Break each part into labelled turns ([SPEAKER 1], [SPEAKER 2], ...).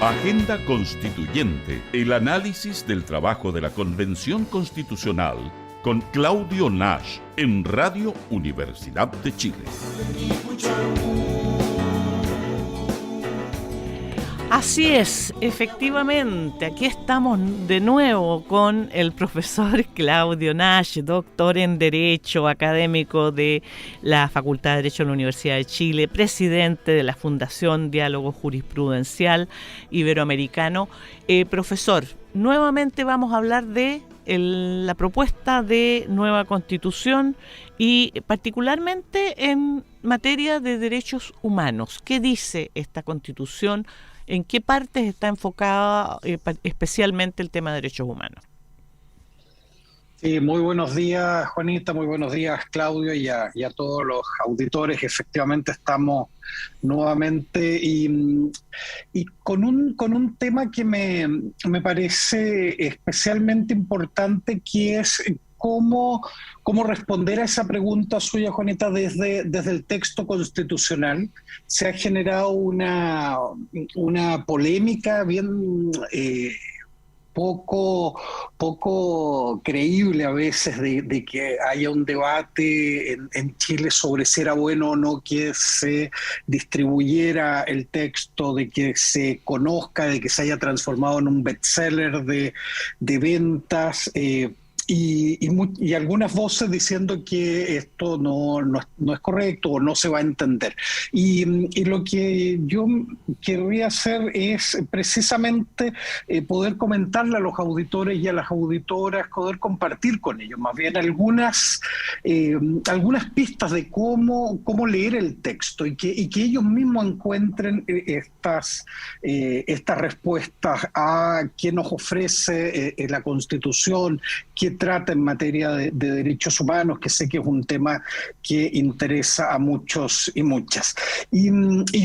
[SPEAKER 1] Agenda Constituyente, el análisis del trabajo de la Convención Constitucional con Claudio Nash en Radio Universidad de Chile.
[SPEAKER 2] Así es, efectivamente, aquí estamos de nuevo con el profesor Claudio Nash, doctor en Derecho, académico de la Facultad de Derecho de la Universidad de Chile, presidente de la Fundación Diálogo Jurisprudencial Iberoamericano. Profesor, nuevamente vamos a hablar de la propuesta de nueva Constitución y particularmente en materia de derechos humanos. ¿Qué dice esta Constitución? ¿En qué partes está enfocada especialmente el tema de derechos humanos?
[SPEAKER 3] Sí, muy buenos días, Juanita, muy buenos días, Claudio, y a todos los auditores. Efectivamente estamos nuevamente y con un tema que me parece especialmente importante, que es cómo responder a esa pregunta suya, Juanita, desde el texto constitucional. Se ha generado una polémica bien poco creíble a veces de que haya un debate en Chile sobre si era bueno o no que se distribuyera el texto, de que se conozca, de que se haya transformado en un bestseller de ventas. Y algunas voces diciendo que esto no es correcto o no se va a entender. Y lo que yo querría hacer es precisamente poder comentarle a los auditores y a las auditoras, poder compartir con ellos más bien algunas pistas de cómo leer el texto y que ellos mismos encuentren estas respuestas a qué nos ofrece la Constitución, qué trata en materia de derechos humanos, que sé que es un tema que interesa a muchos y muchas. Y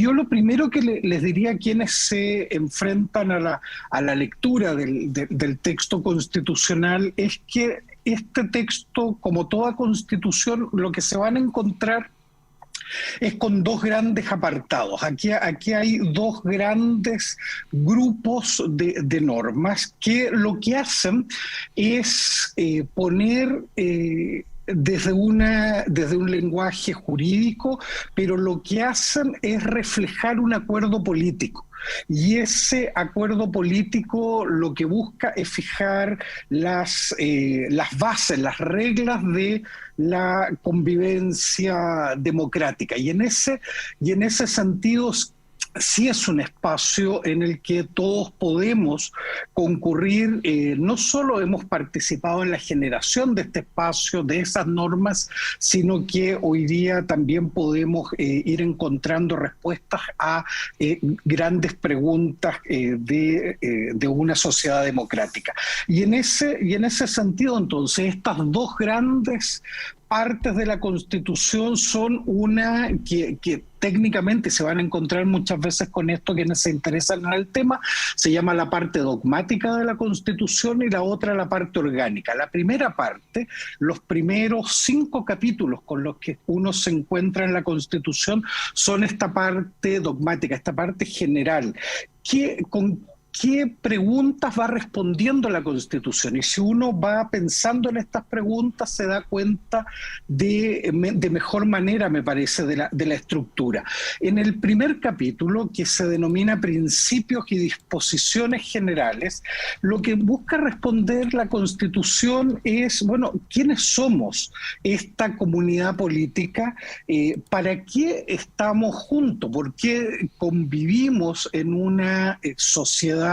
[SPEAKER 3] yo lo primero que les diría a quienes se enfrentan a la lectura del texto constitucional es que este texto, como toda constitución, lo que se van a encontrar es con dos grandes apartados. Aquí hay dos grandes grupos de normas que lo que hacen es poner desde un lenguaje jurídico, pero lo que hacen es reflejar un acuerdo político. Y ese acuerdo político lo que busca es fijar las bases, las reglas de la convivencia democrática. Y en ese sentido sí es un espacio en el que todos podemos concurrir. No solo hemos participado en la generación de este espacio, de esas normas, sino que hoy día también podemos ir encontrando respuestas a grandes preguntas de una sociedad democrática. Y en ese sentido, entonces, estas dos grandes partes de la Constitución son una que técnicamente se van a encontrar muchas veces con esto quienes se interesan en el tema, se llama la parte dogmática de la Constitución y la otra la parte orgánica. La primera parte, los primeros 5 capítulos con los que uno se encuentra en la Constitución son esta parte dogmática, esta parte general, con qué preguntas va respondiendo la Constitución. Y si uno va pensando en estas preguntas, se da cuenta de mejor manera, me parece, de la estructura. En el primer capítulo, que se denomina Principios y Disposiciones Generales, lo que busca responder la Constitución es, bueno, ¿quiénes somos esta comunidad política? ¿Para qué estamos juntos? ¿Por qué convivimos en una sociedad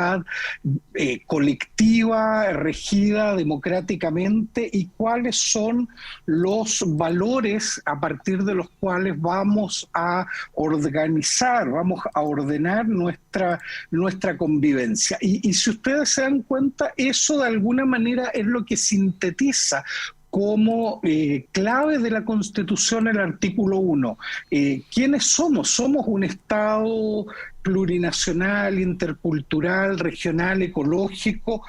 [SPEAKER 3] colectiva, regida democráticamente, y cuáles son los valores a partir de los cuales vamos a organizar, vamos a ordenar nuestra convivencia? Y si ustedes se dan cuenta, eso de alguna manera es lo que sintetiza como clave de la Constitución el artículo 1. ¿Quiénes somos? Somos un Estado plurinacional, intercultural, regional, ecológico.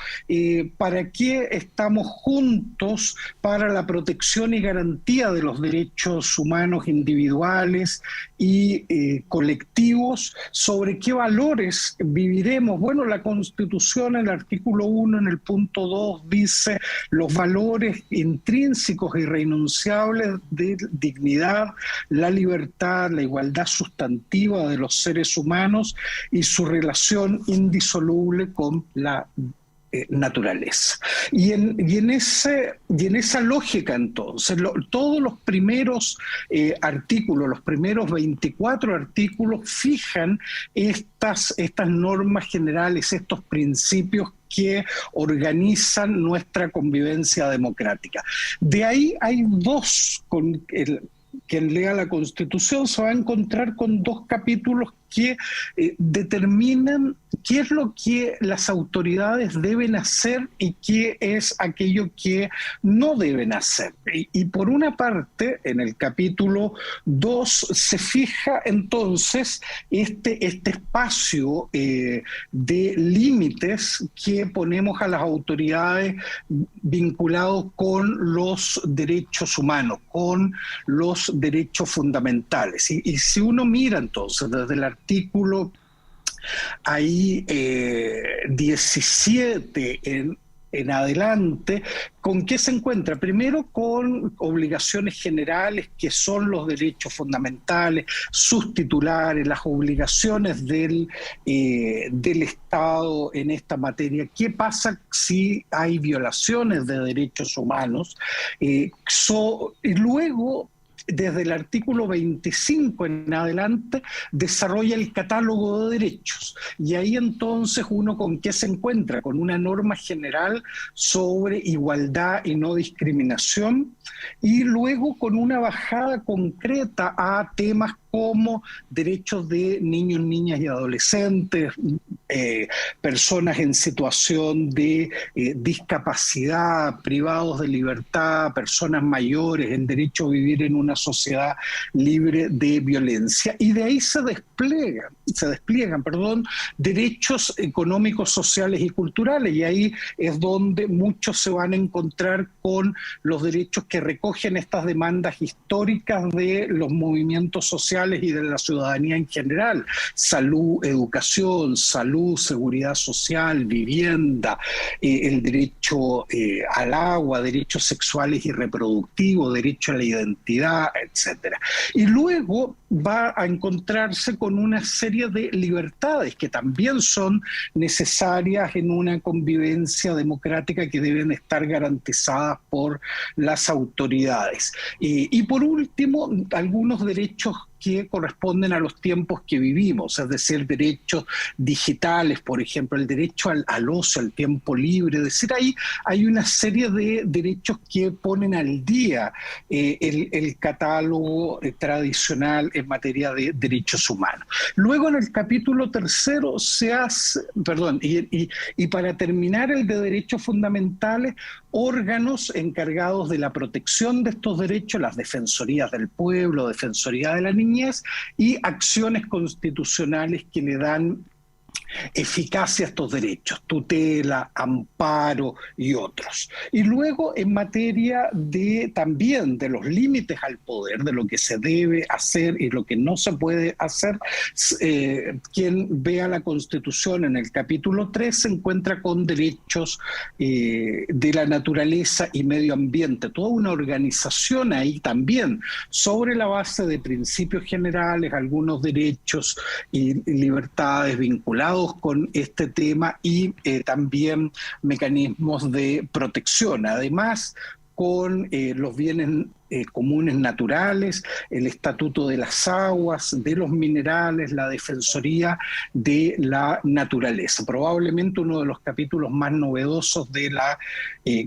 [SPEAKER 3] ¿Para qué estamos juntos para la protección y garantía de los derechos humanos individuales y colectivos? ¿Sobre qué valores viviremos? Bueno, la Constitución, en el artículo 1, en el punto 2, dice los valores intrínsecos e irrenunciables de dignidad, la libertad, la igualdad sustantiva de los seres humanos y su relación indisoluble con la naturaleza. Y en esa lógica, entonces, todos los primeros artículos, los primeros 24 artículos, fijan estas normas generales, estos principios que organizan nuestra convivencia democrática. De ahí hay dos, quien lea la Constitución se va a encontrar con dos capítulos que determinan qué es lo que las autoridades deben hacer y qué es aquello que no deben hacer. Y por una parte, en el capítulo 2 se fija entonces este espacio de límites que ponemos a las autoridades vinculados con los derechos humanos, con los derechos fundamentales. Y si uno mira entonces desde el artículo ahí 17 en adelante, ¿con qué se encuentra? Primero con obligaciones generales que son los derechos fundamentales, sus titulares, las obligaciones del Estado en esta materia. ¿Qué pasa si hay violaciones de derechos humanos? Y luego, desde el artículo 25 en adelante, desarrolla el catálogo de derechos. Y ahí entonces uno ¿con qué se encuentra? Con una norma general sobre igualdad y no discriminación, y luego con una bajada concreta a temas como derechos de niños, niñas y adolescentes, personas en situación de discapacidad, privados de libertad, personas mayores, en derecho a vivir en una sociedad libre de violencia. Y de ahí se despliegan derechos económicos, sociales y culturales, y ahí es donde muchos se van a encontrar con los derechos que recogen estas demandas históricas de los movimientos sociales y de la ciudadanía en general: salud, educación, salud, seguridad social, vivienda, el derecho al agua, derechos sexuales y reproductivos, derecho a la identidad, etcétera. Y luego va a encontrarse con una serie de libertades que también son necesarias en una convivencia democrática, que deben estar garantizadas por las autoridades. Y por último, algunos derechos que corresponden a los tiempos que vivimos, es decir, derechos digitales, por ejemplo, el derecho al ocio, al tiempo libre. Es decir, ahí hay una serie de derechos que ponen al día el catálogo tradicional en materia de derechos humanos. Luego, en el capítulo 3 se hace, y para terminar, el de derechos fundamentales, órganos encargados de la protección de estos derechos, las defensorías del pueblo, defensoría de la niñez, y acciones constitucionales que le dan eficacia a estos derechos, tutela, amparo y otros. Y luego, en materia también de los límites al poder, de lo que se debe hacer y lo que no se puede hacer, quien vea la Constitución en el capítulo 3 se encuentra con derechos de la naturaleza y medio ambiente, toda una organización ahí también sobre la base de principios generales, algunos derechos y libertades vinculados con este tema, y también mecanismos de protección. Además, con los bienes comunes naturales, el Estatuto de las Aguas, de los minerales, la Defensoría de la Naturaleza. Probablemente uno de los capítulos más novedosos de la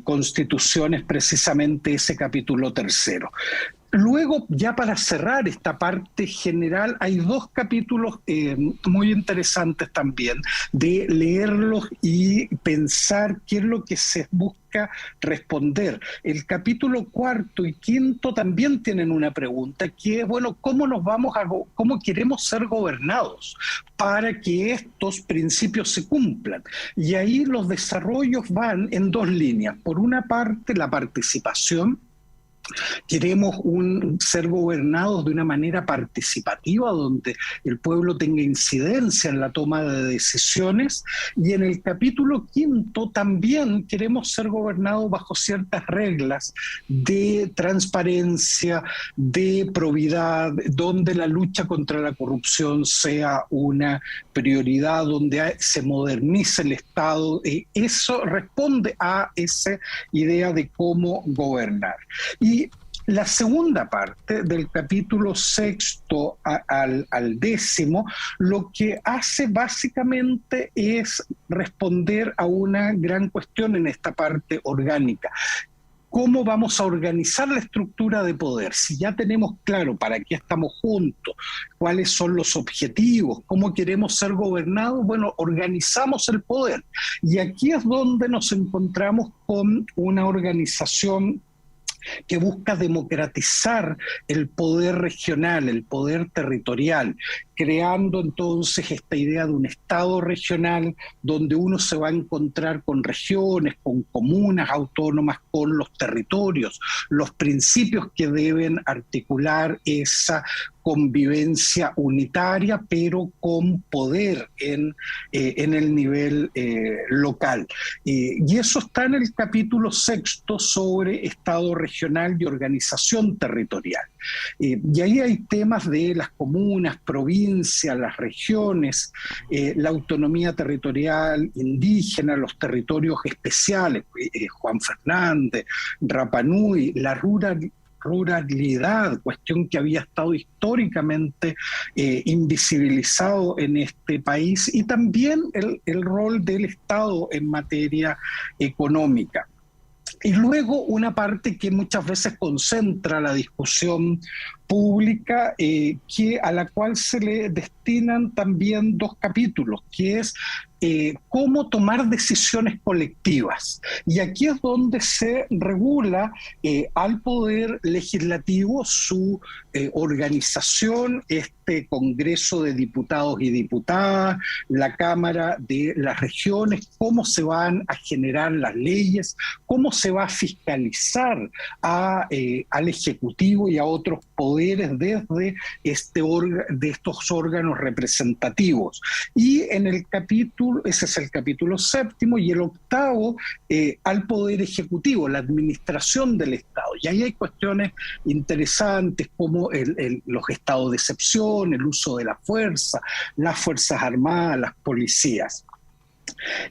[SPEAKER 3] Constitución es precisamente ese capítulo 3. Luego, ya para cerrar esta parte general, hay dos capítulos muy interesantes también de leerlos y pensar qué es lo que se busca responder. El capítulo cuarto y quinto también tienen una pregunta que es, bueno, ¿cómo queremos ser gobernados para que estos principios se cumplan? Y ahí los desarrollos van en dos líneas. Por una parte, la participación. Queremos ser gobernados de una manera participativa, donde el pueblo tenga incidencia en la toma de decisiones. Y en el capítulo quinto también queremos ser gobernados bajo ciertas reglas de transparencia, de probidad, donde la lucha contra la corrupción sea una prioridad, donde se modernice el Estado. Eso responde a esa idea de cómo gobernar. Y la segunda parte, del capítulo sexto al décimo, lo que hace básicamente es responder a una gran cuestión en esta parte orgánica. ¿Cómo vamos a organizar la estructura de poder? Si ya tenemos claro para qué estamos juntos, cuáles son los objetivos, cómo queremos ser gobernados, bueno, organizamos el poder. Y aquí es donde nos encontramos con una organización que busca democratizar el poder regional, el poder territorial, creando entonces esta idea de un Estado regional donde uno se va a encontrar con regiones, con comunas autónomas, con los territorios, los principios que deben articular esa convivencia unitaria, pero con poder en el nivel local. Y eso está en el capítulo sexto sobre Estado regional y organización territorial. Y ahí hay temas de las comunas, provincias, las regiones, la autonomía territorial indígena, los territorios especiales, Juan Fernández, Rapa Nui, la ruralidad, cuestión que había estado históricamente invisibilizado en este país, y también el rol del Estado en materia económica. Y luego una parte que muchas veces concentra la discusión pública, a la cual se le destinan también dos capítulos, que es cómo tomar decisiones colectivas. Y aquí es donde se regula al Poder Legislativo su organización, este Congreso de Diputados y Diputadas, la Cámara de las Regiones, cómo se van a generar las leyes, cómo se va a fiscalizar al Ejecutivo y a otros poderes desde de estos órganos representativos. Y en el capítulo, ese es el capítulo séptimo, y el octavo, al Poder Ejecutivo, la administración del Estado. Y ahí hay cuestiones interesantes como los estados de excepción, el uso de la fuerza, las Fuerzas Armadas, las policías.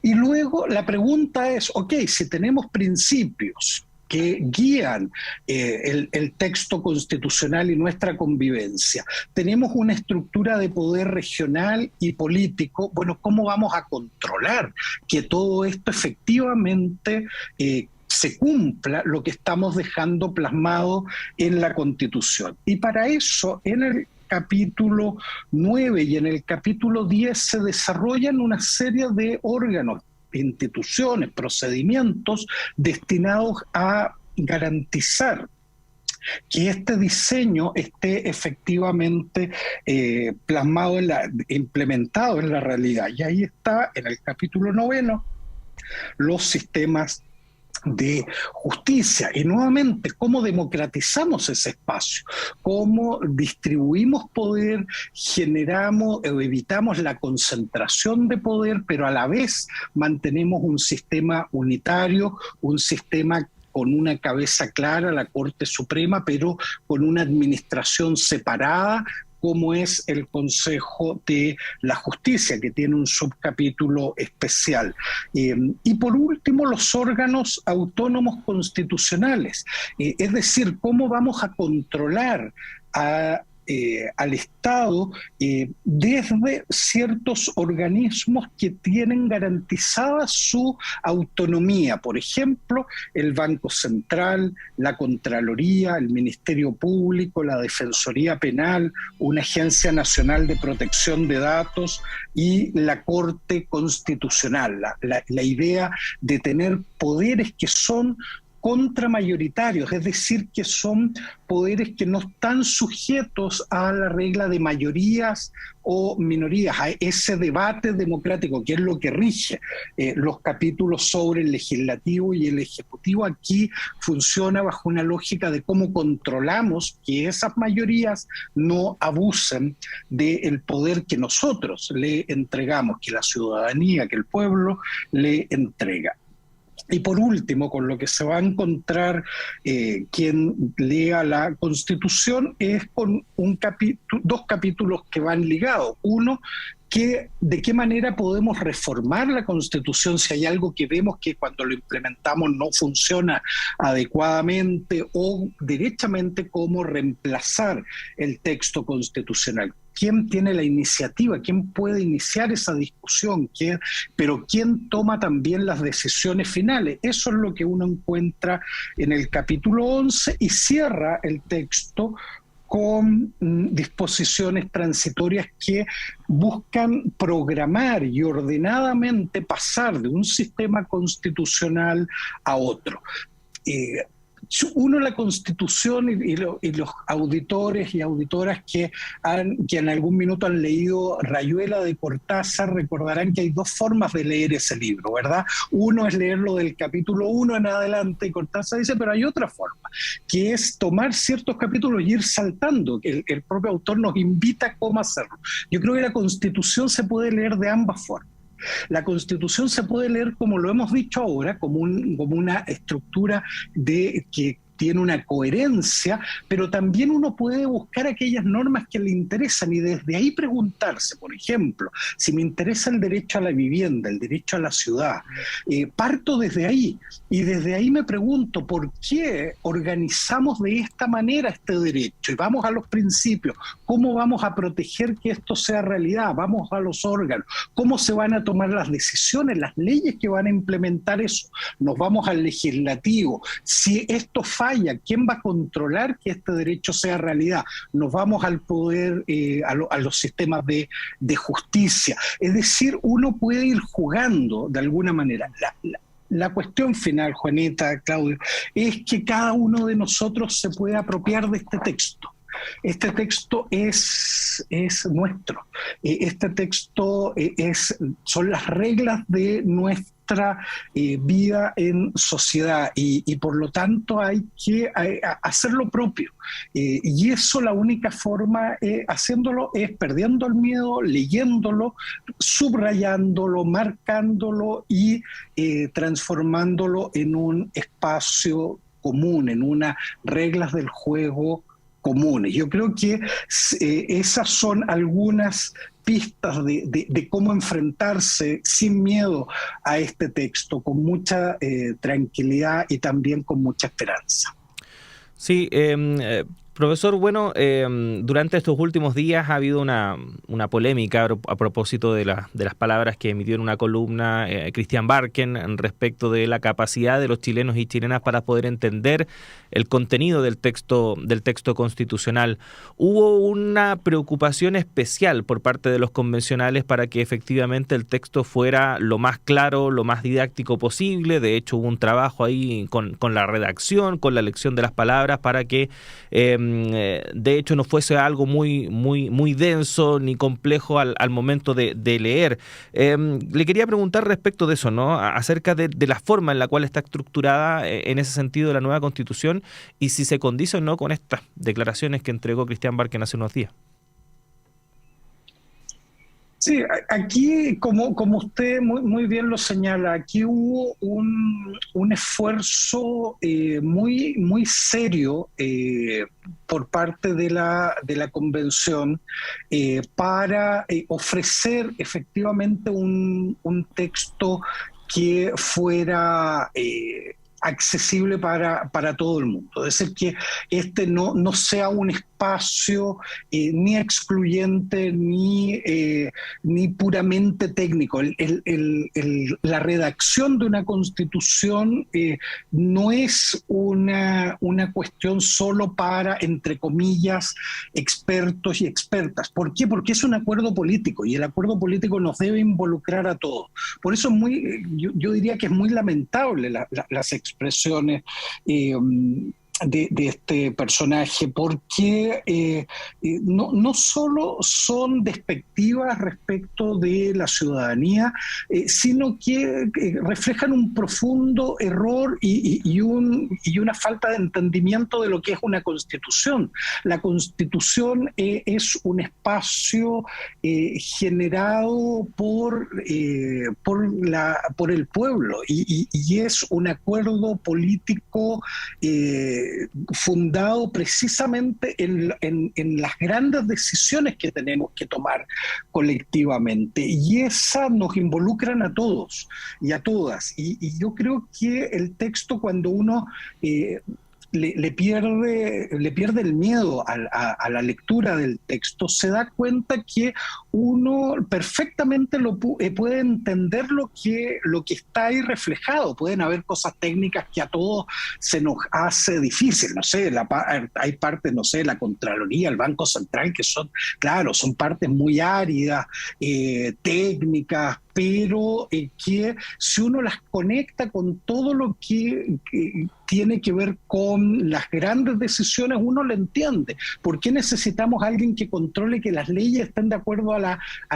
[SPEAKER 3] Y luego la pregunta es, ok, si tenemos principios que guían el texto constitucional y nuestra convivencia, tenemos una estructura de poder regional y político, bueno, ¿cómo vamos a controlar que todo esto efectivamente se cumpla lo que estamos dejando plasmado en la Constitución? Y para eso, en el capítulo 9 y en el capítulo 10 se desarrollan una serie de órganos, instituciones, procedimientos destinados a garantizar que este diseño esté efectivamente plasmado, implementado en la realidad. Y ahí está, en el capítulo 9, los sistemas de justicia. Y nuevamente, cómo democratizamos ese espacio, cómo distribuimos poder, generamos o evitamos la concentración de poder, pero a la vez mantenemos un sistema unitario, un sistema con una cabeza clara, la Corte Suprema, pero con una administración separada, como es el Consejo de la Justicia, que tiene un subcapítulo especial. Y por último, los órganos autónomos constitucionales, es decir, cómo vamos a controlar al Estado desde ciertos organismos que tienen garantizada su autonomía. Por ejemplo, el Banco Central, la Contraloría, el Ministerio Público, la Defensoría Penal, una Agencia Nacional de Protección de Datos y la Corte Constitucional. La idea de tener poderes que son contramayoritarios, es decir, que son poderes que no están sujetos a la regla de mayorías o minorías, a ese debate democrático que es lo que rige los capítulos sobre el legislativo y el ejecutivo. Aquí funciona bajo una lógica de cómo controlamos que esas mayorías no abusen del poder que nosotros le entregamos, que la ciudadanía, que el pueblo le entrega. Y por último, con lo que se va a encontrar quien lea la Constitución es con dos capítulos que van ligados. Uno, de qué manera podemos reformar la Constitución si hay algo que vemos que cuando lo implementamos no funciona adecuadamente, o derechamente cómo reemplazar el texto constitucional. ¿Quién tiene la iniciativa? ¿Quién puede iniciar esa discusión? Pero ¿quién toma también las decisiones finales? Eso es lo que uno encuentra en el capítulo 11 y cierra el texto con disposiciones transitorias que buscan programar y ordenadamente pasar de un sistema constitucional a otro. Uno, la Constitución y los auditores y auditoras que en algún minuto han leído Rayuela de Cortázar recordarán que hay dos formas de leer ese libro, ¿verdad? Uno es leerlo del capítulo 1 en adelante, y Cortázar dice, pero hay otra forma, que es tomar ciertos capítulos y ir saltando, que el propio autor nos invita a cómo hacerlo. Yo creo que la Constitución se puede leer de ambas formas. La Constitución se puede leer, como lo hemos dicho ahora, como una estructura que tiene una coherencia, pero también uno puede buscar aquellas normas que le interesan y desde ahí preguntarse, por ejemplo, si me interesa el derecho a la vivienda, el derecho a la ciudad, parto desde ahí y desde ahí me pregunto por qué organizamos de esta manera este derecho y vamos a los principios, cómo vamos a proteger que esto sea realidad, vamos a los órganos, cómo se van a tomar las decisiones, las leyes que van a implementar eso, nos vamos al legislativo, si esto falla, ¿quién va a controlar que este derecho sea realidad? Nos vamos al poder, a los sistemas de justicia. Es decir, uno puede ir jugando de alguna manera. La cuestión final, Juanita, Claudio, es que cada uno de nosotros se puede apropiar de este texto. Este texto es nuestro. Este texto son las reglas de nuestra vida en sociedad y por lo tanto hay que hacerlo propio. Y eso, la única forma haciéndolo es perdiendo el miedo, leyéndolo, subrayándolo, marcándolo y transformándolo en un espacio común, en unas reglas del juego comunes. Yo creo que esas son algunas pistas de cómo enfrentarse sin miedo a este texto, con mucha tranquilidad y también con mucha esperanza.
[SPEAKER 4] Sí, profesor, bueno, durante estos últimos días ha habido una polémica a propósito de las palabras que emitió en una columna Christian Barken respecto de la capacidad de los chilenos y chilenas para poder entender el contenido del texto constitucional. Hubo una preocupación especial por parte de los convencionales para que efectivamente el texto fuera lo más claro, lo más didáctico posible. De hecho, hubo un trabajo ahí con la redacción, con la elección de las palabras para que de hecho no fuese algo muy denso ni complejo al momento de leer. Le quería preguntar respecto de eso, ¿no? Acerca de la forma en la cual está estructurada en ese sentido la nueva Constitución y si se condice o no con estas declaraciones que entregó Christian Barken hace unos días.
[SPEAKER 3] Sí, aquí, como usted muy bien lo señala, aquí hubo un esfuerzo muy serio por parte de la Convención para ofrecer efectivamente un texto que fuera accesible para todo el mundo. Es decir, que este no sea un espacio ni excluyente ni puramente técnico. La redacción de una constitución no es una cuestión solo para, entre comillas, expertos y expertas. ¿Por qué? Porque es un acuerdo político y el acuerdo político nos debe involucrar a todos. Por eso yo diría que es muy lamentable las expresiones de este personaje, porque no solo son despectivas respecto de la ciudadanía, sino que reflejan un profundo error y una falta de entendimiento de lo que es una constitución. La constitución es un espacio generado por el pueblo y es un acuerdo político fundado precisamente en las grandes decisiones que tenemos que tomar colectivamente, y esas nos involucran a todos y a todas, y yo creo que el texto, cuando uno le pierde el miedo a la lectura del texto, se da cuenta que uno perfectamente puede entender lo que está ahí reflejado. Pueden haber cosas técnicas que a todos se nos hace difícil, no sé, hay partes, no sé, la Contraloría, el Banco Central, que son partes muy áridas, técnicas, pero que si uno las conecta con todo lo que tiene que ver con las grandes decisiones, uno lo entiende. ¿Por qué necesitamos a alguien que controle que las leyes estén de acuerdo a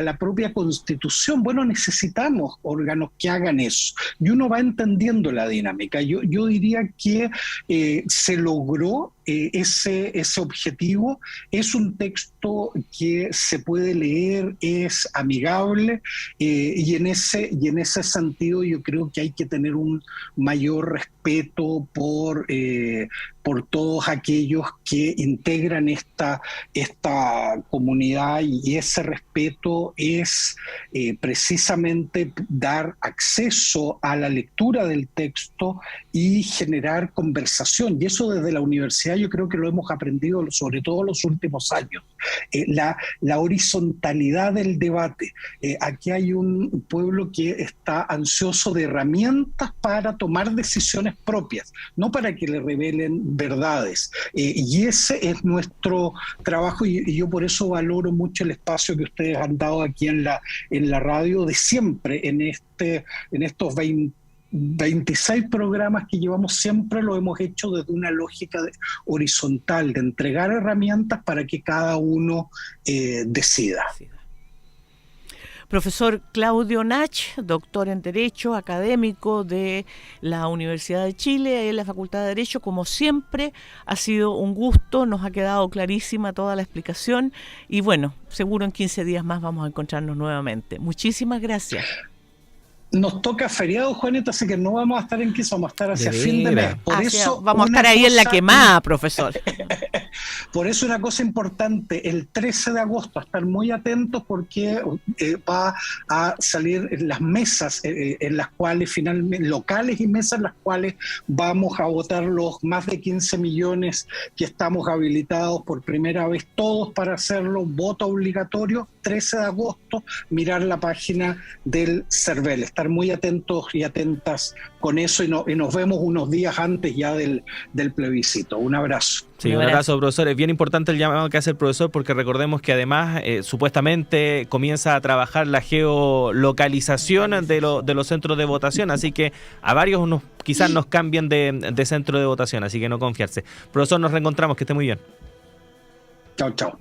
[SPEAKER 3] la propia Constitución? Bueno, necesitamos órganos que hagan eso. Y uno va entendiendo la dinámica. Yo diría que se logró ese objetivo. Es un texto que se puede leer, es amigable, y en ese sentido yo creo que hay que tener un mayor respeto por todos aquellos que integran esta comunidad, y ese respeto es precisamente dar acceso a la lectura del texto y generar conversación, y eso desde la universidad yo creo que lo hemos aprendido sobre todo en los últimos años. La horizontalidad del debate. Aquí hay un pueblo que está ansioso de herramientas para tomar decisiones propias, no para que le revelen verdades. Y ese es nuestro trabajo, y yo por eso valoro mucho el espacio que ustedes han dado aquí en la radio de siempre, en estos 26 programas que llevamos. Siempre lo hemos hecho desde una lógica horizontal, de entregar herramientas para que cada uno decida.
[SPEAKER 2] Profesor Claudio Nach, doctor en Derecho, académico de la Universidad de Chile, en la Facultad de Derecho, como siempre, ha sido un gusto, nos ha quedado clarísima toda la explicación, y bueno, seguro en 15 días más vamos a encontrarnos nuevamente. Muchísimas gracias.
[SPEAKER 3] Nos toca feriado, Juanita, así que no vamos a estar en Quiso, vamos a estar hacia fin de mes. Por eso
[SPEAKER 2] vamos a estar ahí en la quemada, profesor.
[SPEAKER 3] Por eso una cosa importante, el 13 de agosto, a estar muy atentos, porque va a salir las mesas en las cuales finalmente, locales y mesas en las cuales vamos a votar los más de 15 millones que estamos habilitados por primera vez todos para hacerlo, voto obligatorio, 13 de agosto, mirar la página del CERVEL, estar muy atentos y atentas con eso, y nos vemos unos días antes ya del plebiscito. Un abrazo.
[SPEAKER 4] Sí, un abrazo, profesor. Es bien importante el llamado que hace el profesor, porque recordemos que además supuestamente comienza a trabajar la geolocalización de los centros de votación, así que a varios quizás nos cambien de centro de votación, así que no confiarse. Profesor, nos reencontramos, que esté muy bien.
[SPEAKER 3] Chao, chao.